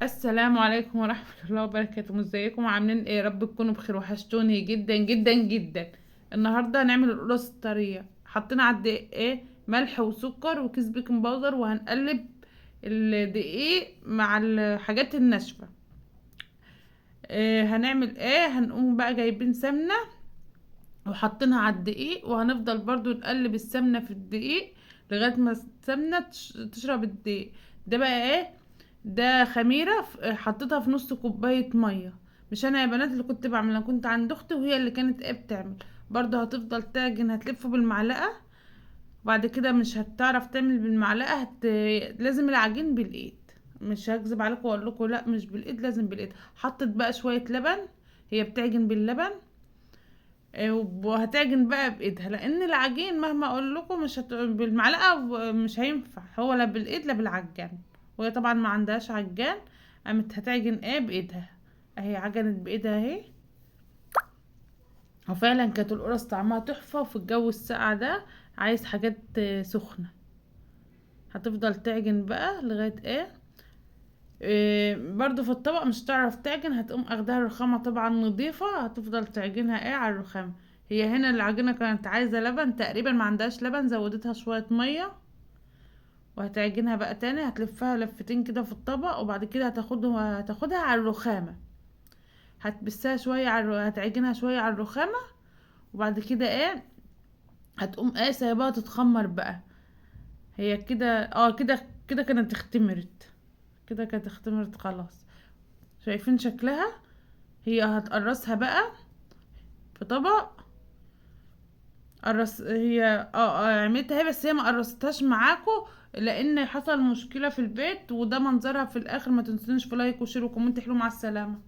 السلام عليكم ورحمة الله وبركاته. ازيكم عاملين ايه؟ رب تكونوا بخير، وحشتوني جدا جدا جدا. النهارده هنعمل القرص الطرية. حطينا على الدقيق ملح وسكر وكيس بيكنج باودر، وهنقلب الدقيق مع الحاجات الناشفة. هنعمل هنقوم بقى جايبين سمنة وحطينها على الدقيق، وهنفضل برضو نقلب السمنة في الدقيق لغاية ما السمنة تشرب الدقيق. ده بقى ده خميرة حطيتها في نص كوباية مية. مش انا يا بنات اللي كنت بعملها، كنت عند اختي وهي اللي كانت بتعمل. برضو هتفضل تعجن، هتلفه بالمعلقة. وبعد كده مش هتعرف تعمل بالمعلقة، لازم العجين بالايد. مش هكذب عليكم واقول لكم لا مش بالايد، لازم بالايد. حطت بقى شوية لبن، هي بتعجن باللبن. وهتعجن بقى بايدها، لان العجين مهما اقول لكم مش بالمعلقه مش هينفع، هو لا بالايد لا بالعجان. وهي طبعا ما عندهاش عجان، قامت هتعجن بايدها. اهي عجنت بايدها اهي. وفعلا كانت القرص طعمها تحفه، وفي الجو الساقع ده عايز حاجات سخنه. هتفضل تعجن بقى لغايه برضو في الطبق مش تعرف تعجن، هتقوم اخدها الرخامة طبعا نظيفة، هتفضل تعجنها على الرخامة. هي هنا العجينة كانت عايزة لبن تقريبا، ما عندهاش لبن، زودتها شوية مية. وهتعجنها بقى تاني، هتلفها لفتين كده في الطبق، وبعد كده هتاخدها على الرخامة. هتبسها شوية هتعجنها شوية على الرخامة. وبعد كده هتقوم سايباها تتخمر بقى. هي كده كده كانت اختمرت. كده كانت اختمرت خلاص. شايفين شكلها؟ هي هتقرصها بقى في طبق. هي عملتها هي، بس هي ما قرصتهاش معاكم لان حصل مشكلة في البيت، وده منظرها في الاخر. ما تنسونيش في لايك وشير وكومنت حلو. مع السلامة.